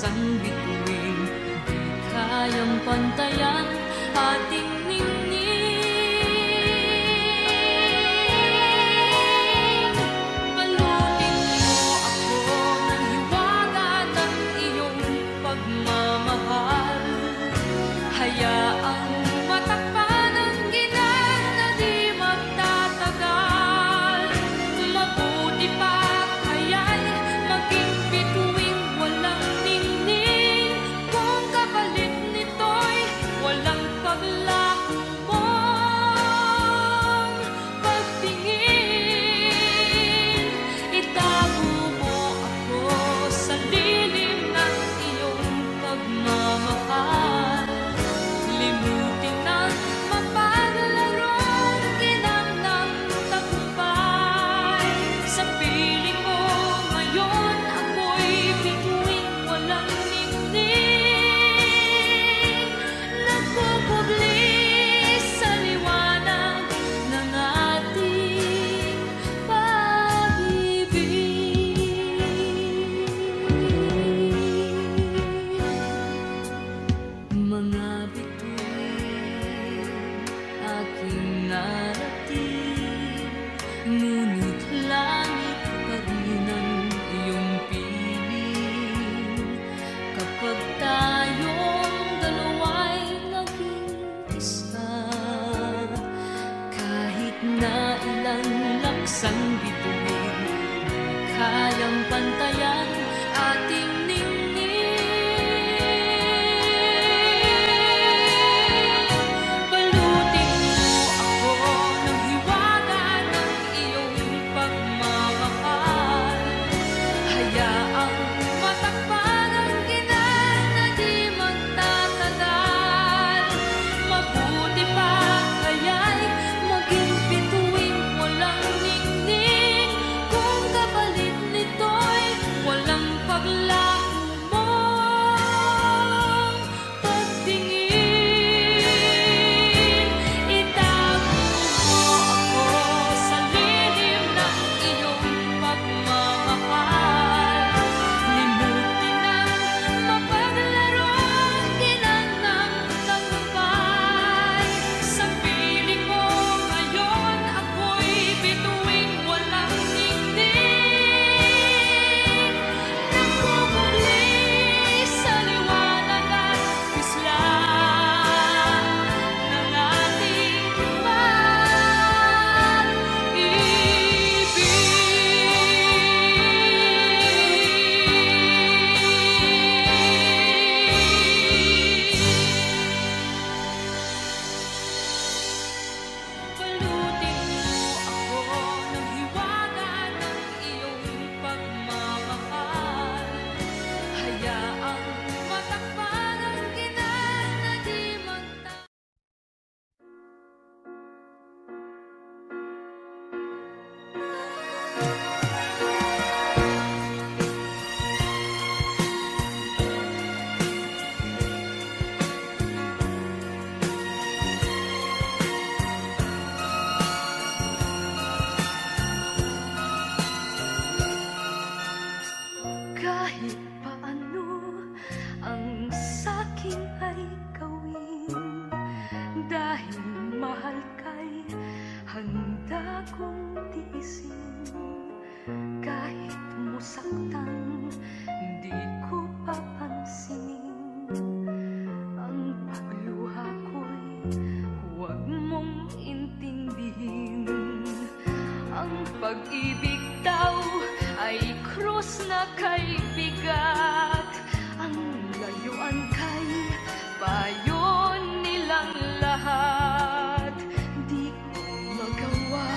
laksang bituin, di kayang pantayan ating ningning. Balutin mo ako ng hiwaga ng iyong pagmamahal, hayaang matakpan ang ginang na di magtatagal. Mabuti pa kaya'y maging bituing walang ningning, kung kapalit nito'y walang paglaho mong pagtingin. Itago mo ako sa lilim ng iyong pagmamahal, limutin ang mapaglarong ginang ng tagumpay. Sa piling mo ngayon ako'y bituing walang ningning, nagpupugli sa liwanag ng ating pag-ibig. Mga bituin aking narating, ngunit langit pa rin ang iyong piling. Kapag tayong dalawa'y naging isa, kahit na ilang laksang bituin, di kayang pantayan ating ningning. Balutin mo ako ng hiwaga ng iyong pagmamahal, hayaang matakpan ang ginang na di magtatagal. Mabuti pa kaya'y maging bituing walang ningning, kung kapalit nito'y walang paglaho mong pagtingin. Itago mo ako sa lilim ng iyong pagmamahal, limutin ang mapaglarong ginang ng tagumpay. Sa piling mo ngayon ako'y bituing walang ningning, nagpupugli sa liwanag at kuslan ng ating pag-ibig. Balutin mo ako ng hiwaga ng iyong pagmamahal, hayaang matakpan ang ginang na di magtatagal. Kahit paano ang sa'kin ay gawin, dahil mahal ka'y handa kong tiisin. Kahit musaktan, di ko papansinin ang pagluha ko'y huwag mong intindihin. Ang pag-ibig daw ay krus na kay bigat, ang layuan kay payo nilang lahat. Di ko magawa,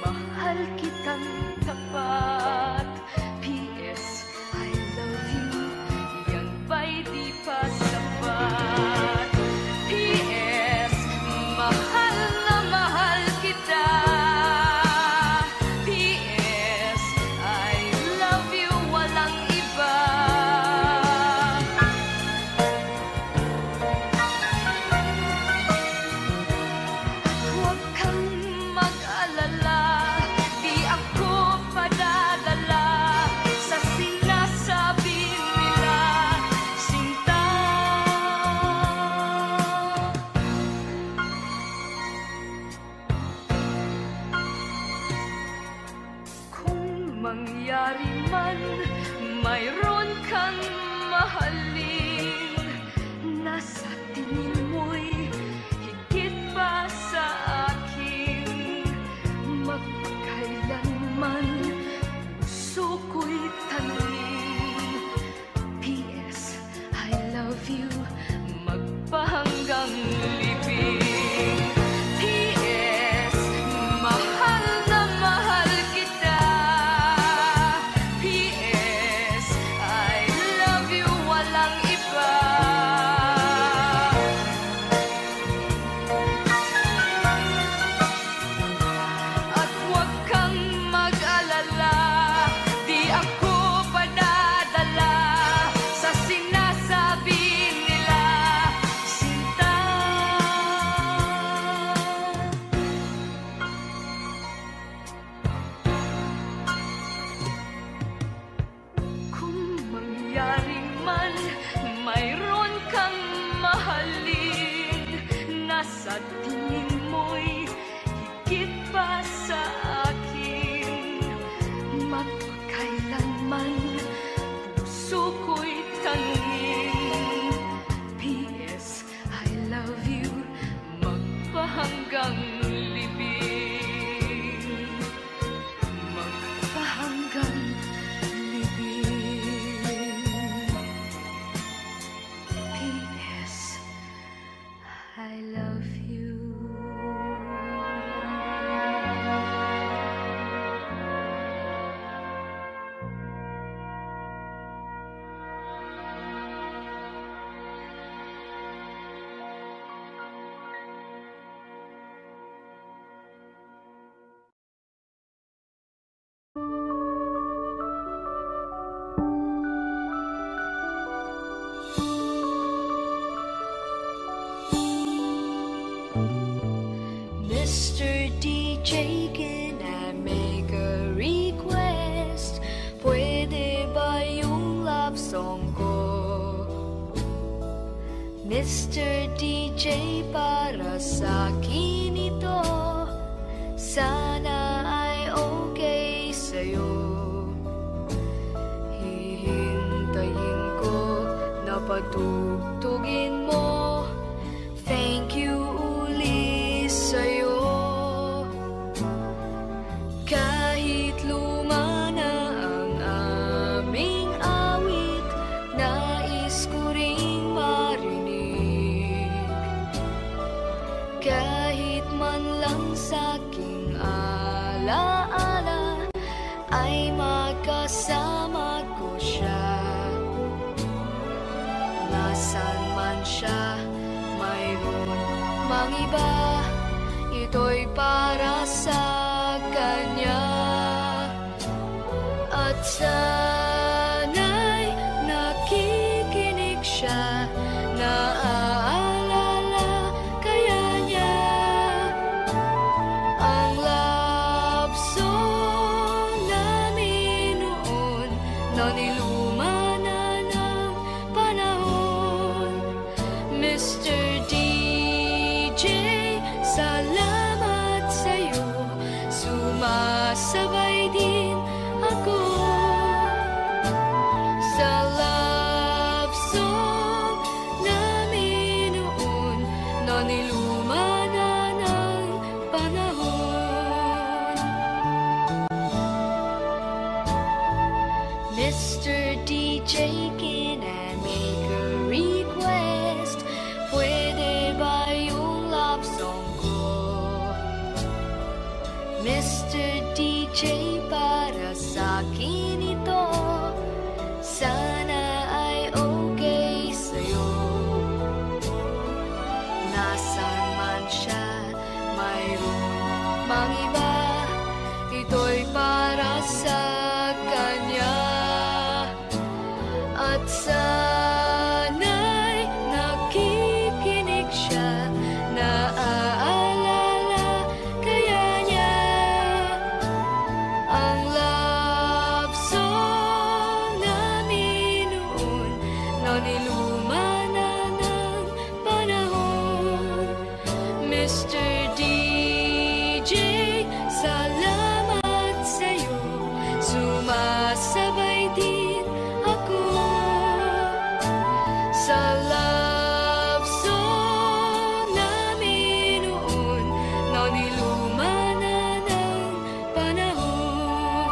mahal kitang tapat. P.S. I love you, yan ba'y di pa sapat? P.S. mahal na mahal kita. P.S. I love you, walang iba. sa tingin mo'y higit pa sa akin. Magpakailanman puso ko'y tanungin. P.S. I love you, magpahanggang libing. Magpahanggang libing. P.S. I love you. Mr. DJ, can I make a request? Pwede ba yung love song ko? Mr. DJ, para sa akin ito, sana ay okay sa'yo. Hihintayin ko na patugtugin mo. Thank you uli sa'yo. Kahit luma na ang aming awit, nais ko ring marinig. Kahit man lang sa'king alaala, ay magkasama ko siya. Nasaan man siya, mayroon mang iba, ito'y para sa kanya. At sana'y nakikinig siya, naaalala kaya niya ang love song namin noon, na niluma na ng panahon. Mr. DJ, salamat sa'yo, sumasabay din ako sa love song namin noon, na niluma na ng panahon. Mr. DJ, can I make a request? Pwede ba yung love song ko? Mr. DJ, para sa akin ito, sana ay okay sa'yo. Nasaan man siya, mayroon mang iba, ito'y para sa kanya. At sana'y nakikinig siya, naaalala kaya niya ang love song namin noon, na niluma na ng panahon. Mr. DJ, salamat sa'yo, sumasabay din ako sa love song namin noon, na niluma na ng panahon.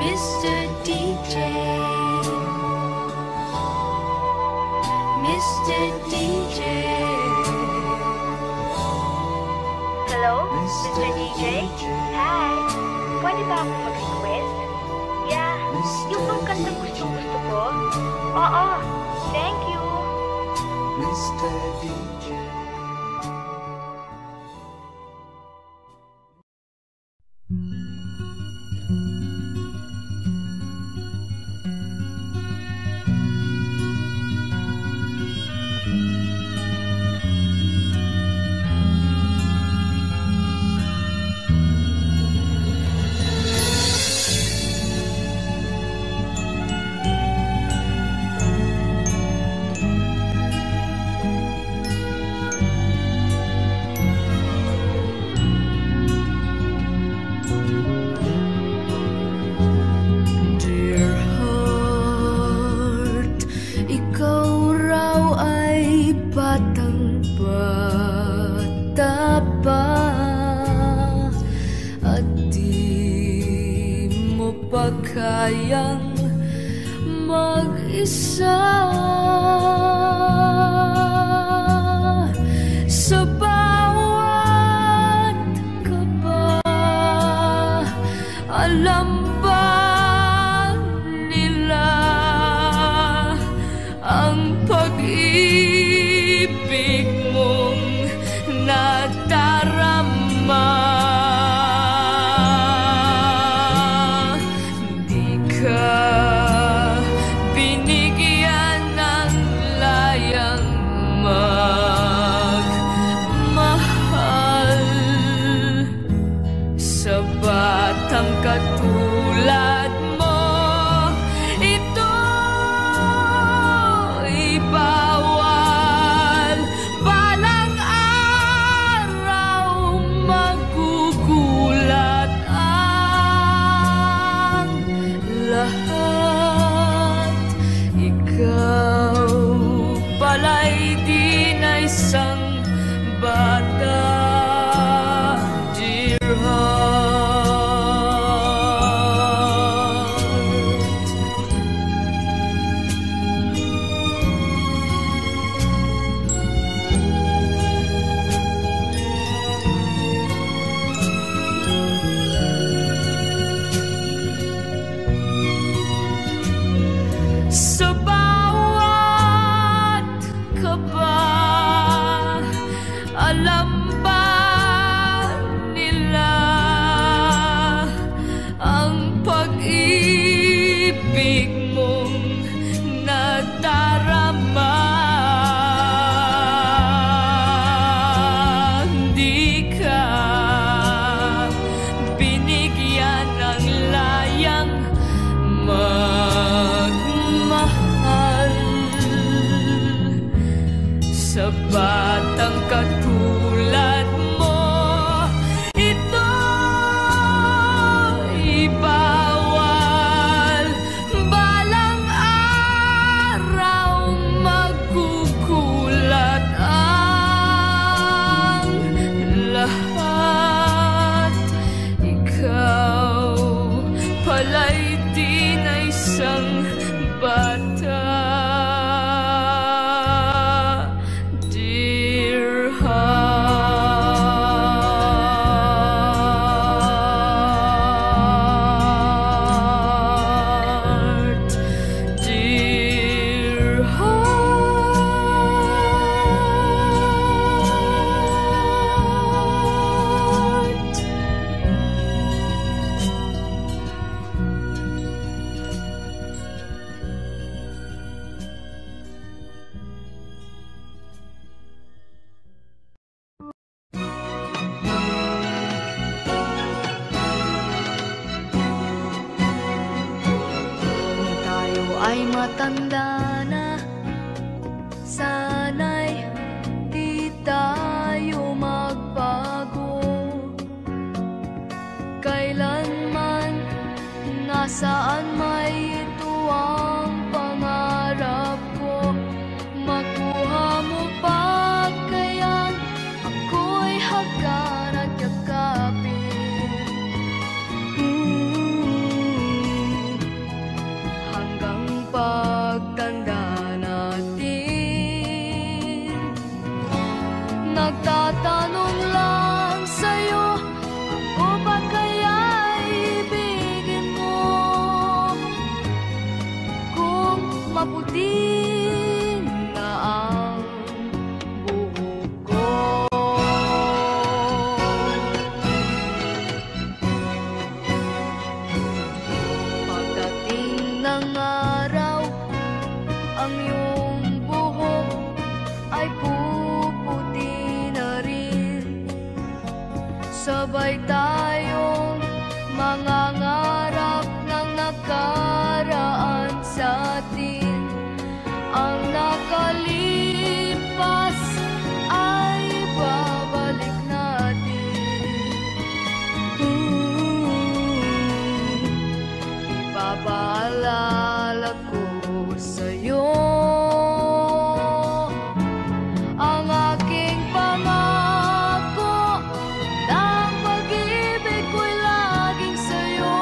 Mr. DJ, Mr. DJ. Hello, Mr. DJ? Hi! Pwede ba akong mag-request? Yeah, yung bang kanta gusto ko? Oo, thank you! Mr. DJ. kayang mag-isa. Sa bawat kaba, alam ba nila ang pag-ibig mong nadarama? Di ka binigyan ng layang magmahal sa batang katulad mo. Ito'y bawal, balang araw magugulat ang lahat. Ikaw pala'y di na isang bata, dear heart. Sa bawat kaba, alam ba nila ang pag-ibig mong nadarama? Di ka binigyan ng layang magmahal sa batang katulad mo. Ito'y bawal, balang araw magugulat ang lahat. Ikaw pala'y di na isang bata, dear heart, dear heart. Kung tayo ay matanda na, sana'y di tayo magbago. Kailanman, nasaan may ito ang pangarap ko. Makuha mo pa kayang ako'y hagkan at yakapin. Hanggang pagtanda natin, nagtatanong lang sa'yo, ako ba kaya ibigin mo? Kung maputi na ang buhok ko, pagdating ng araw, ang iyong buhok ay puputi na rin. Sabay tayong mangangarap ng nakaraan sa atin. Ang nakalipas ay babalik natin. Ipapaalala ko sa'yo ang aking pangako, na ang pag-ibig ko'y laging sa'yo.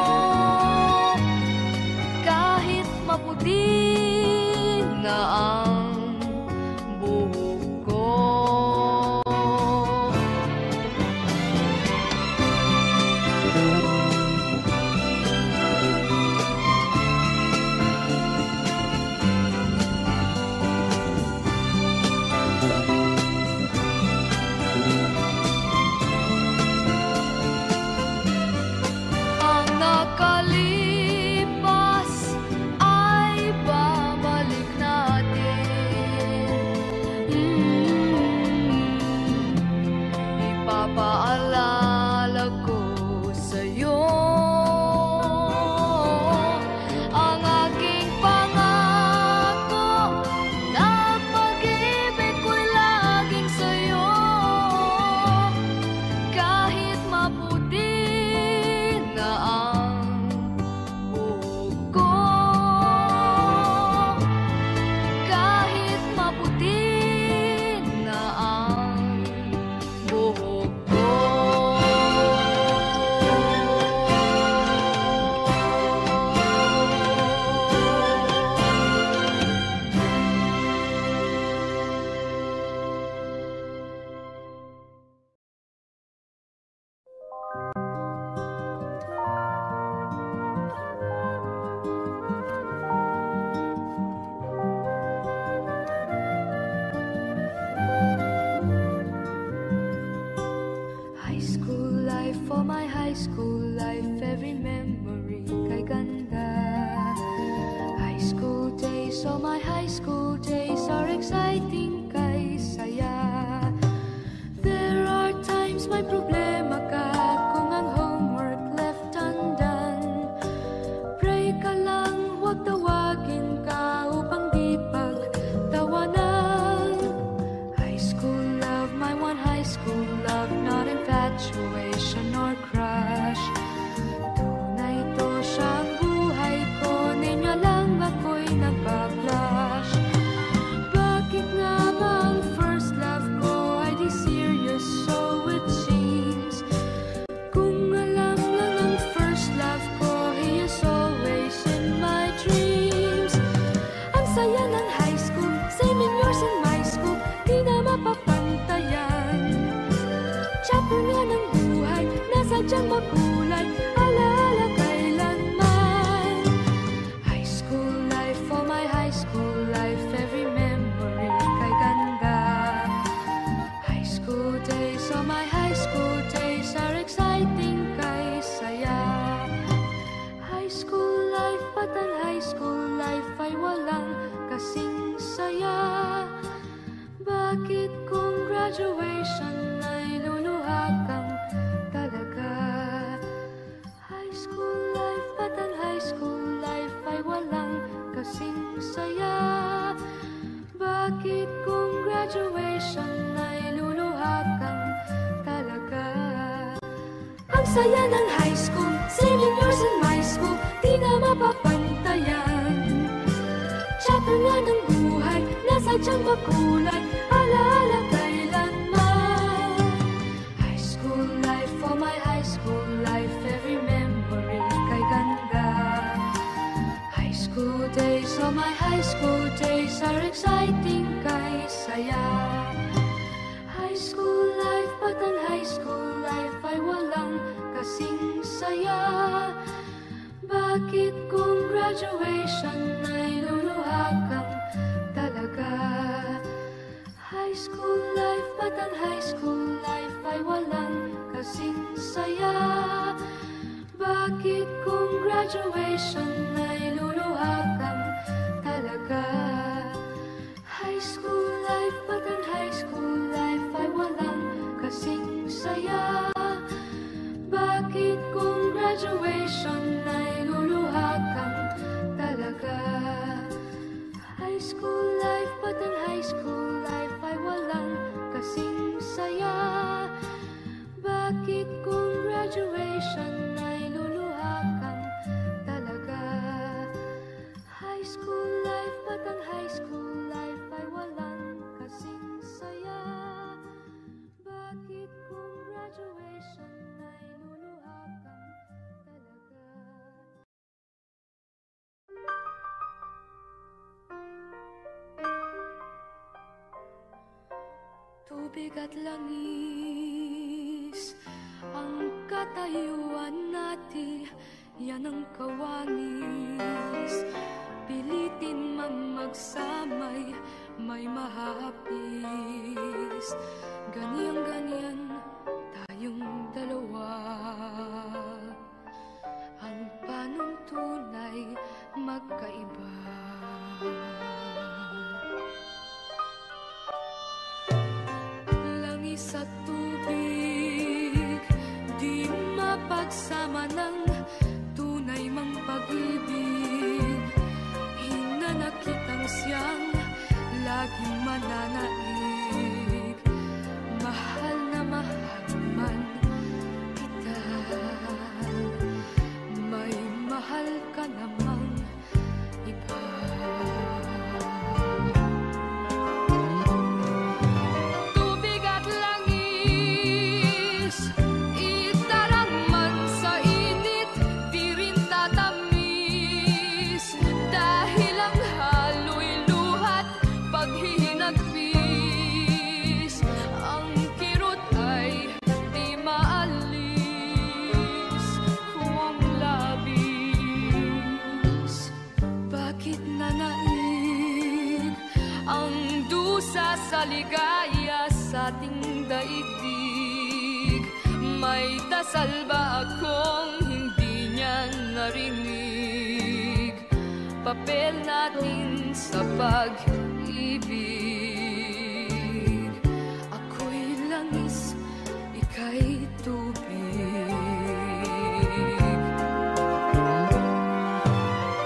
graduation ay luluha kang talaga. High school life at ang high school life ay walang kasing saya. Bakit kung graduation ay luluha kang talaga? Ang saya ng high school, 7 years in my school, di na mapapantayan. Chapter nga ng buhay, nasadyang makulay, alaala kailanman. High school life, oh my high school life, every memory kay ganda. High school days, oh my high school days are exciting kay saya. High school life, but ang high school life ay walang kasing saya. Bakit kung graduation ay luluha kang talaga? High school life, but ang high school life ay walang kasing saya. Bakit kung graduation ay luluha kang talaga? High school life, but ang high school life ay walang kasing saya. Bakit kung graduation ay luluha kang talaga? High school life, but ang high school life ay walang kasing saya. Bakit kung graduation ay luluha kang talaga? High school life, but ang high school life ay walang kasing saya. Bakit kung graduation ay luluha kang talaga? Tubig at langis, ang katayuan natin, yan ang kawangis. Pilitin mang magsamay, may mahapis. Ganyan-ganyan tayong dalawa. Ang panuntunay magkaiba. Langis at tubig, di mapagsama ng tunay mang pag-ibig. Hinanakit ang siyang laging mananaig. Mahal na mahal man kita, may mahal ka namang iba. Tubig at langis, itarang man sa init, di rin tatamis. Dahil ang halo'y luhat, paghihinagpis. Ang kirot ay di maalis kung labis. Bakit nanaig ang dusa sa ligaya sa ating daigdig? May dasal ba akong hindi niya narinig? Papel natin sa pag-ibig. Ako'y langis, ika'y tubig.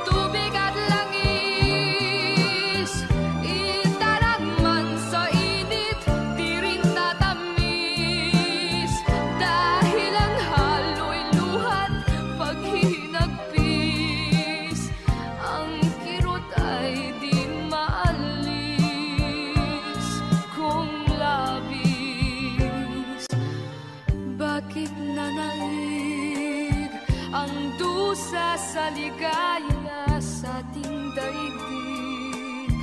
Tubig at langis, itarang man sa init, di rin tatamis. Dahil ang halo'y luhat, paghinagpis. Ang kirot ay di maalis kung labis. Bakit nanaig ang dusa sa ligaya sa ating daigdig?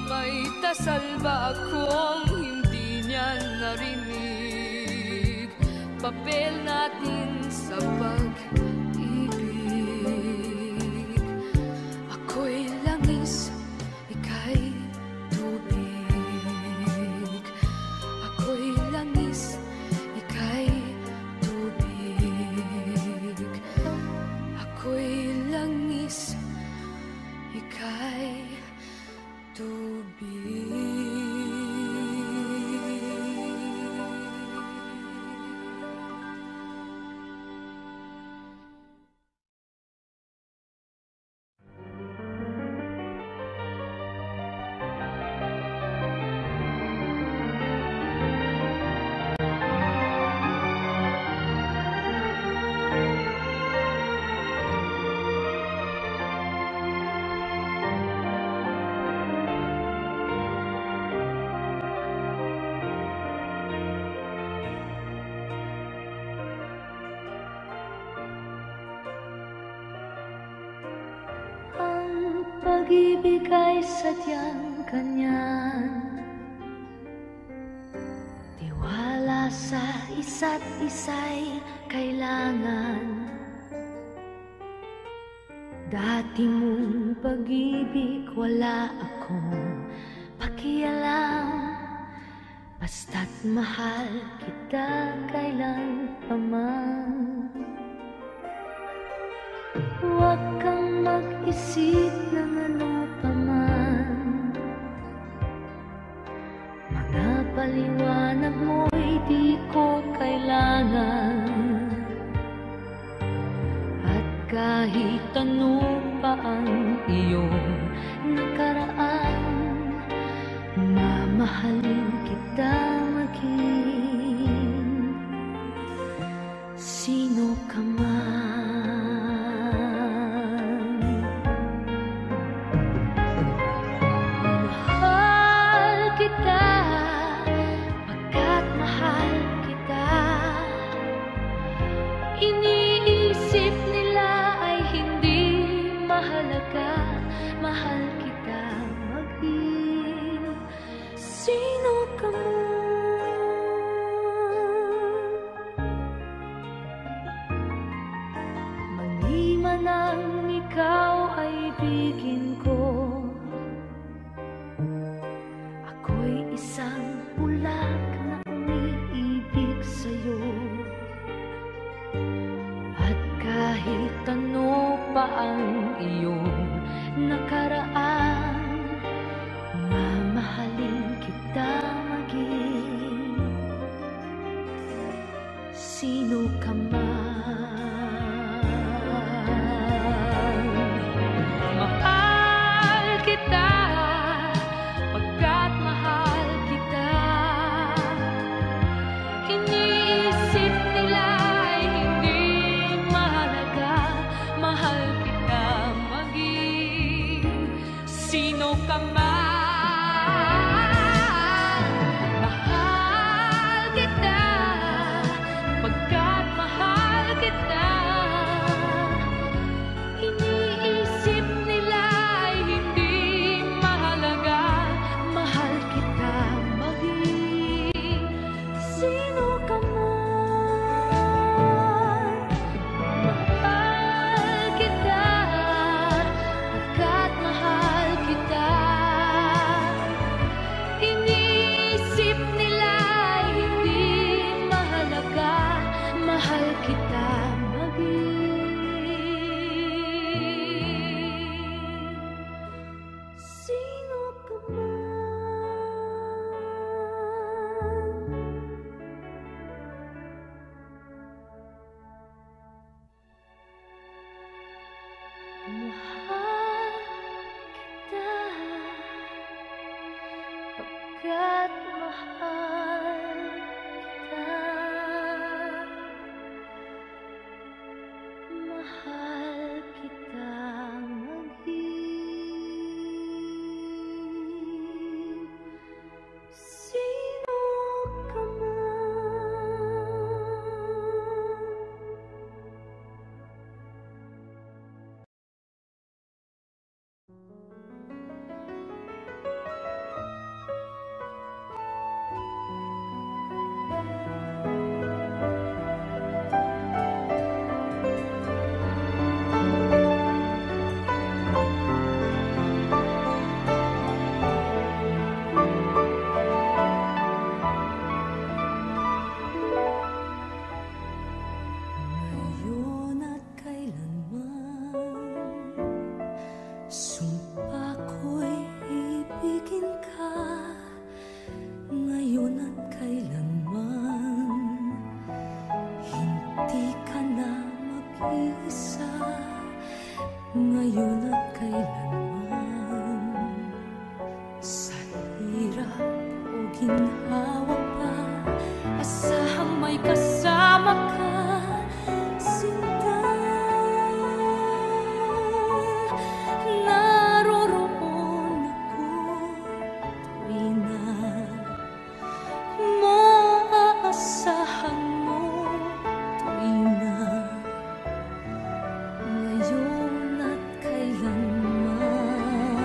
May dasal ba akong hindi niya narinig? Papel natin sa pag-ibig. Ako'y langis, ika'y tubig. Ako'y langis, ika'y tubig. Ako'y langis, ika'y tubig. pag-ibig ay sadyang ganyan. Tiwala sa isa't isa'y kailangan. Dati mong pag-ibig wala akong pakialam. Basta't mahal kita kailan pa man. Huwag kang mag-isip ng ano pa man. Mga paliwanag mo'y di ko kailangan. At kahit ano pa ang iyong nakaraan, mamahalin kita maging sino ka man. Mahal kita pagkat mahal kita. Iniisip nila ay hindi mahalaga. Mahal kita maging sino ka man. Maliman ang ikaw ay ibigin ko, ako'y isang bulag na umiibig sa'yo. At kahit ano pa ang iyong nakaraan, mamahalin kita maging sino ka man. Mahal kita pagkat mahal kita. Iniisip nila ay hindi mahalaga. Mahal kita maging sino ka man. Mahal kita pagkat mahal kita. Iniisip nila ay hindi mahalaga. Mahal kita maging sino ka man. Mahal kita pagkat mahal kita. Iniisip nila ay hindi mahalaga. Mahal kita maging sino ka man. Mahal kita pagkat mahal kita. Mahal kita maging sino ka man. Ngayon at kailanman, sumpa ko'y ibigin ka. Ngayon at kailanman, hindi ka na mag-iisa. Ngayon at kailanman, sa hirap o ginhawa pa, asahang may kasama ka. Sinta, naroroon ako tuwi na maaasahan mo tuwi na. Ngayon at kailanman,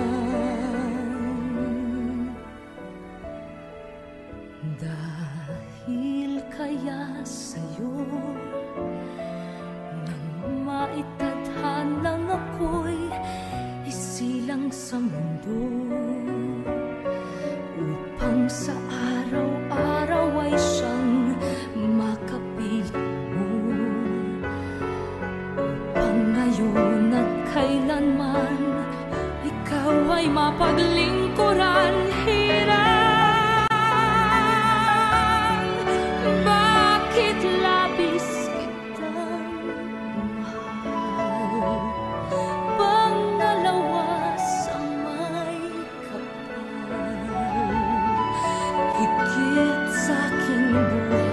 Hanggang sa araw-araw ay siyang makapiling mo, upang ngayon at kailanman ikaw ay mapaglingkuran. Hirang, bakit labis kitang mahal? Pangalawa sa may kapal, higit sa aking buhay.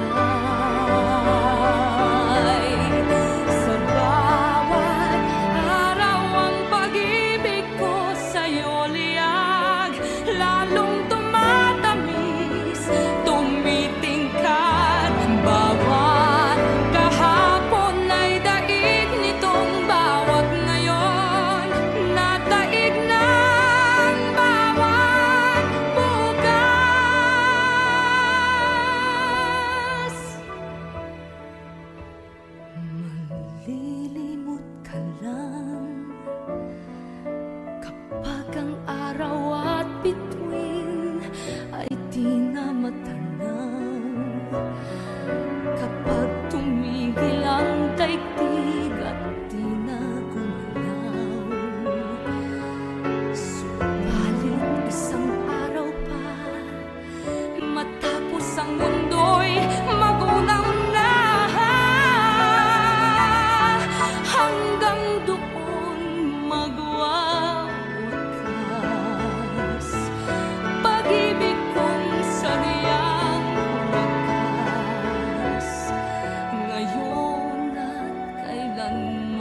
Sa bawat araw ang pag-ibig ko sa'yo liyag, lalong tumatamis, tumitingkad. Bawat kahapon ay daig nitong bawat ngayon, nataig ng bawat bukas. Manlilimot ka lang kapag ang araw at bituin ay di na matanaw, kapag tumigil ang daigdig at di na gumalaw. Subalit isang araw pa, matapos ang mundo'y magunaw na, hanggang doon magwawakas pag-ibig kong sadyang wakas, ngayon at kailanman.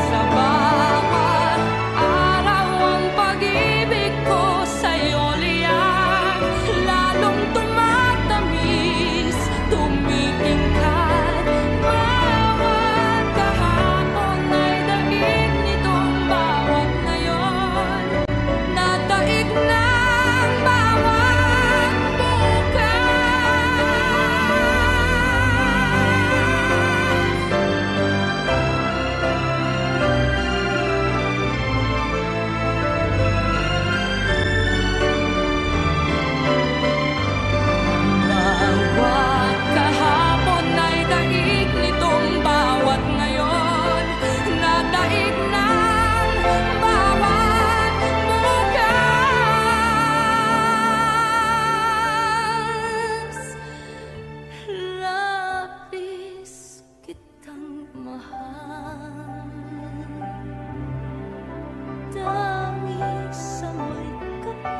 Sa bawat araw ang pag-ibig ko sa'yo liyag, lalong tumatamis, tumitingkad. Bawat kahapon ay daig nitong bawat ngayon, nataig ng bawat bukas. Bawat kahapon ay daig nitong bawat ngayon, nataig ng bawat bukas. Labis kitang mahal, dangis sa may kapal.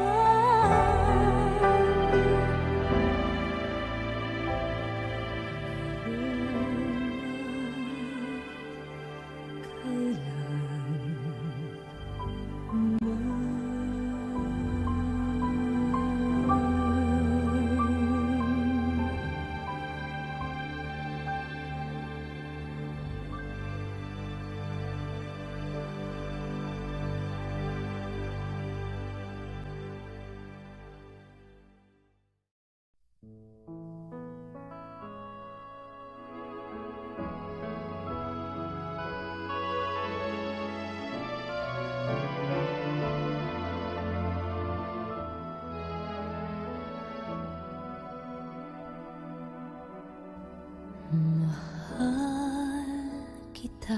Mahal kita,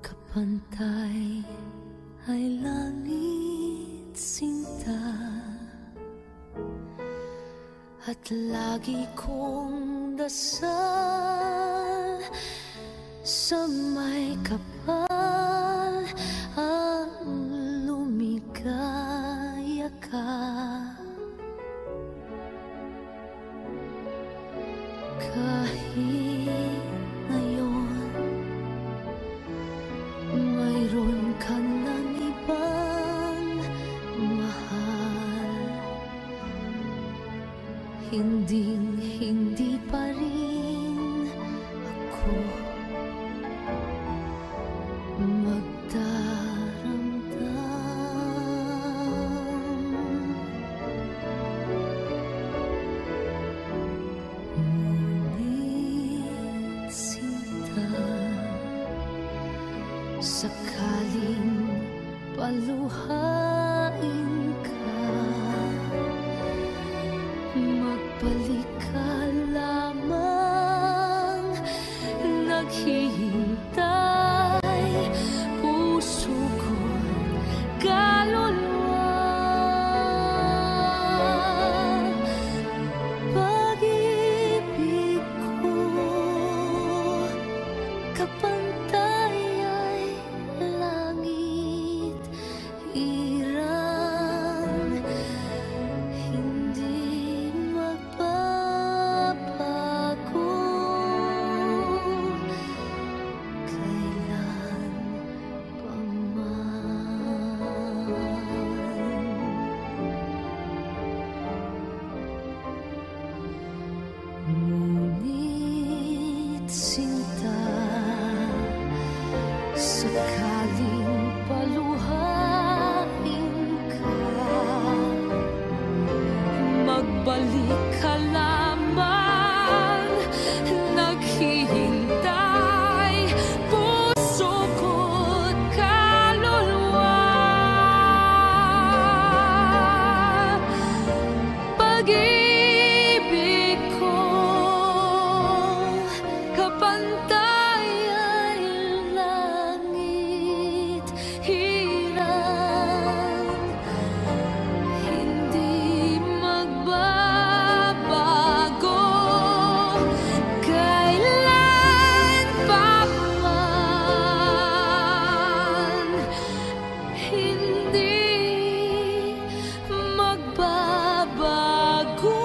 kapantay ay langit sinta, at lagi kong dasal sa may kapal ang lumigaya ka. Kahit ngayon mayroon ka ng ibang mahal, hindi pa rin ako. sakaling paluhain ka, magbalik ka lamang, naghihintay puso ko, kaluluwa. Pag-ibig ko, kapantay ay langit, hirang hindi magbabago, kailan pa man. Ngunit sinta, sakaling paluhain ka, magbalik ka lamang, naghihintay puso ko't kaluluwa. Pag-ibig ko, kapantay ay langit, hirang hindi magbabago, kailan pa man hindi magbabago.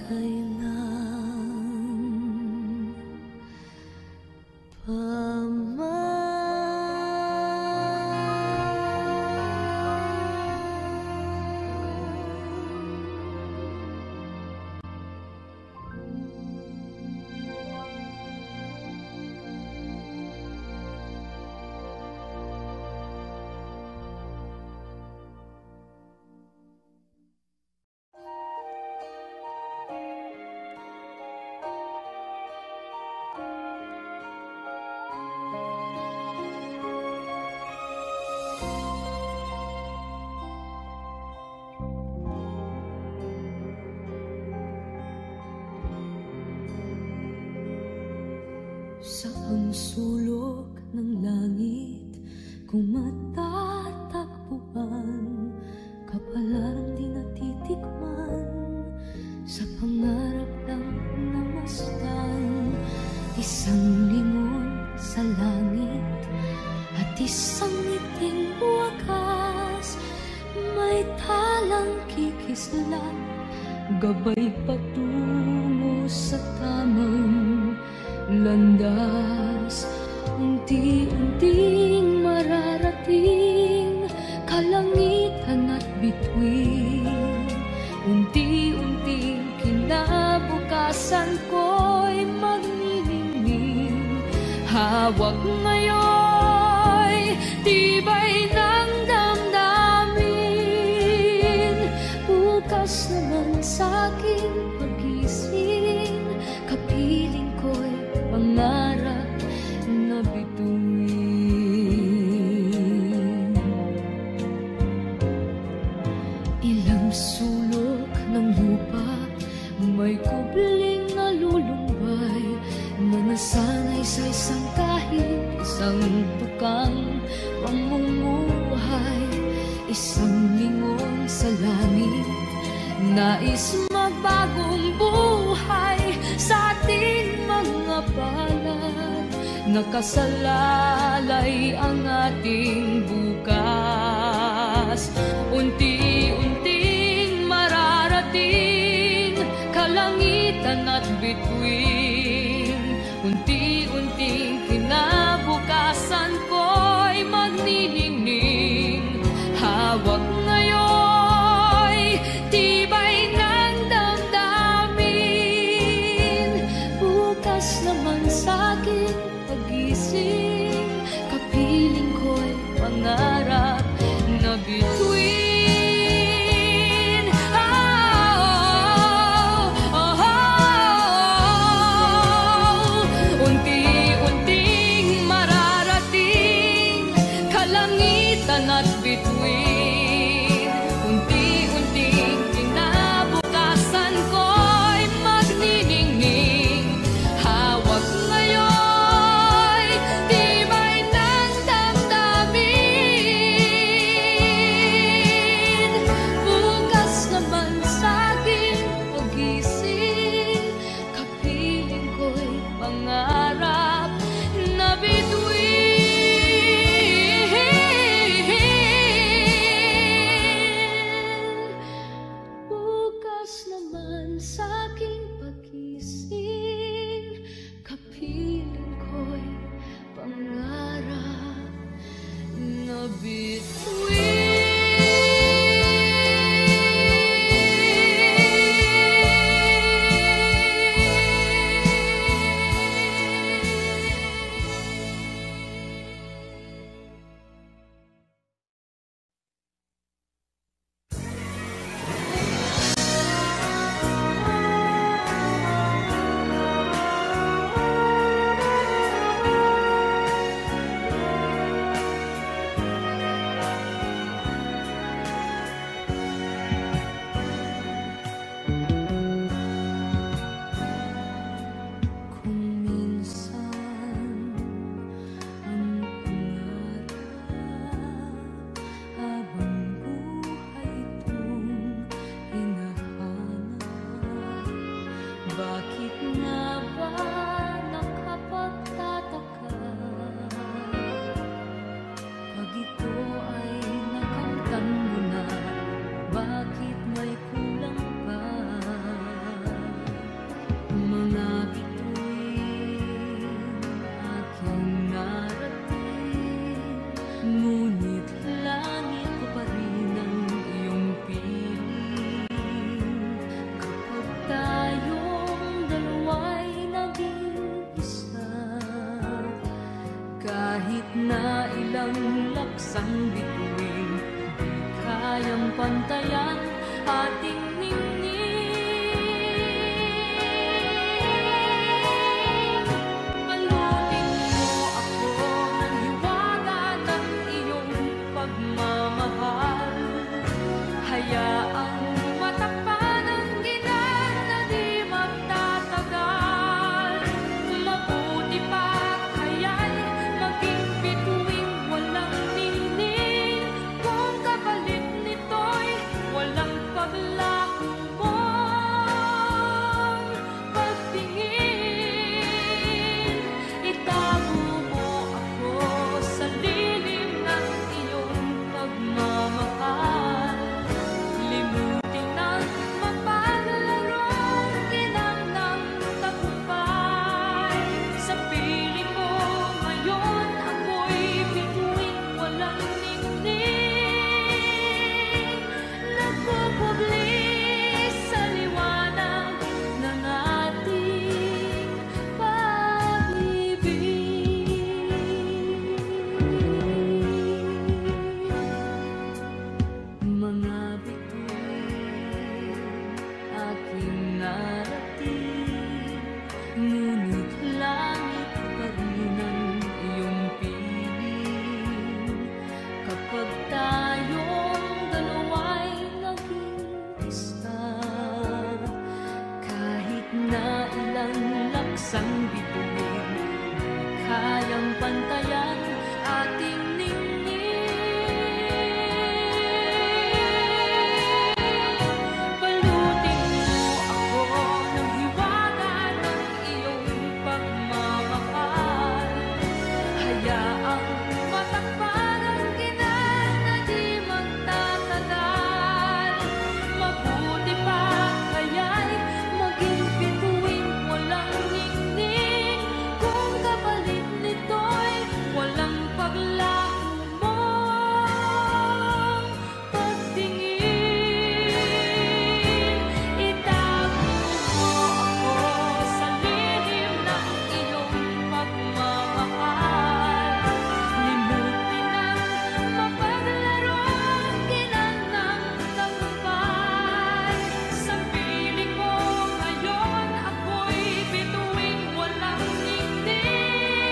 Kailan pa man. Saan sulok ng langit kung matatagpuan, kapalarang di natitikman, sa pangarap lang namastan. Isang lingon sa langit at isang ngiting wakas, may talang kikislat, gabay patungo sa tamang landas. Unti-unting mararating kalangitan at bituin, unti-unting kinabukasan ko'y magniningning. Hawak ngayon'y tibay ng damdamin, bukas naman sa'king pagising, kapiling ko'y pangarap na bituin. Ilang sulok ng lupa, may kubling na lulumbay, na nasanay sa isang kahit, isang tukang pamumuhay. Isang lingon sa langit, nais magbagong buhay sa ating mga palad. Nakasalalay ang ating bukas, unti-unting mararating kalangitan at bituin, unti-unting kinabukasan ko'y magniningning. Hawak ngayon'y tibay ng damdamin, bukas naman sa'king pagising, kapiling ko'y pangarap na bituin. Oh, oh, oh, oh. ilang laksang bituin, di kayang pantayan ating ningning. Balutin mo ako ng hiwaga ng iyong pagmamahal. Hayaang matakpan ang ginang na di magtatagal. Mabuti pa kaya'y maging bituing walang ningning, kung kapalit nito'y walang paglaho mong pagtingin. Itago mo ako sa lilim ng iyong pagmamahal. Limutin ang mapaglarong ginang ng tagumpay. Sa piling mo ngayon ako'y bituing walang ningning, nagpupubli sa liwanag ng ating pag-ibig. Mga bituin aking narating, ngunit langit pa rin ang iyong piling. Kapag tayong dalawa'y naging isa, kahit na ilang laksang bituin, di kayang pantayan ating ningning. Balutin mo ako ng hiwaga ng iyong pagmamahal. Hayaang matakpan ang ginang na di magtatagal. Mabuti pa kaya'y maging bituing walang ningning, kung kapalit nito'y walang paglaho mong pagtingin. Itago mo ako sa lilim ng iyong pagmamahal. Limutin ang mapaglarong ginang ng tagumpay. Sa piling mo ngayon ako'y bituing walang ningning,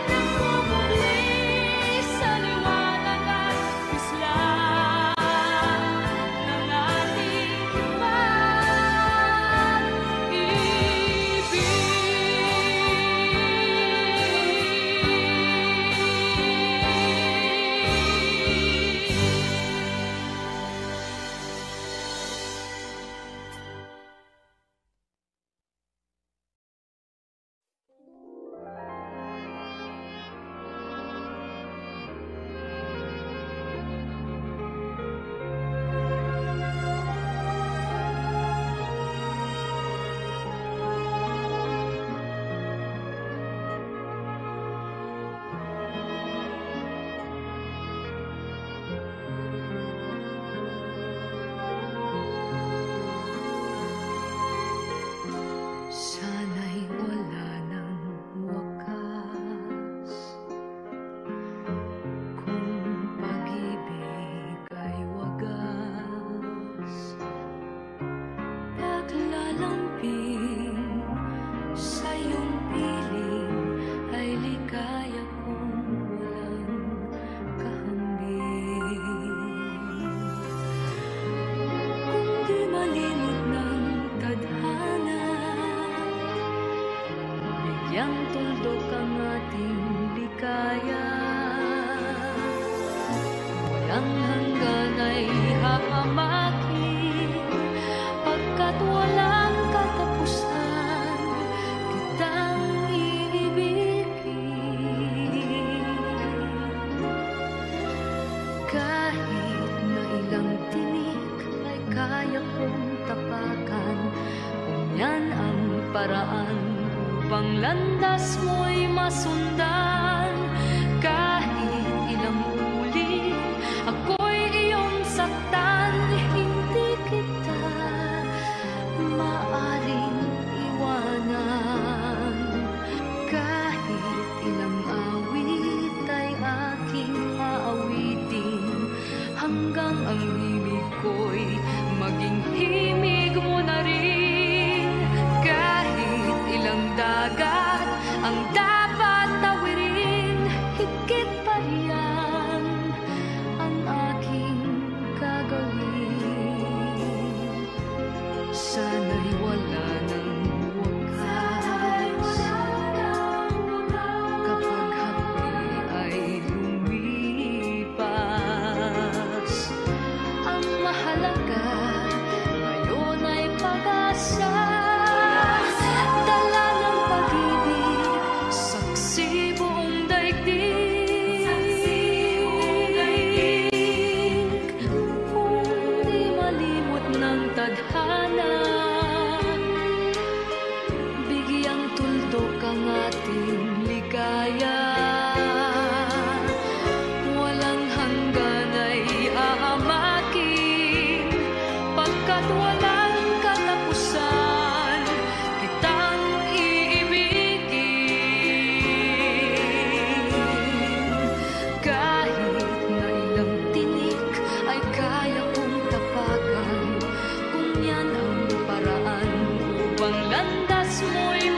nagpupubli sa liwanag at kislang ng ating sana'y wala ng wakas. Kung pag-ibig ay wagas, paglalamping sa iyong piling ay ligaya kung walang kahambing. Kung di malimot ng tadhana, bigyang tuldok ang ating ligaya. Walang hanggan ay hahamakin, pagkat walang katapusan kitang iibigin. Kahit na ilang tinik ay kaya kong tapakan, kung yan ang paraan upang landas mo'y masundan. Kahit ilang uli ako'y iyong saktan, hindi kita maaring iwanan. Kahit ilang awit mo'y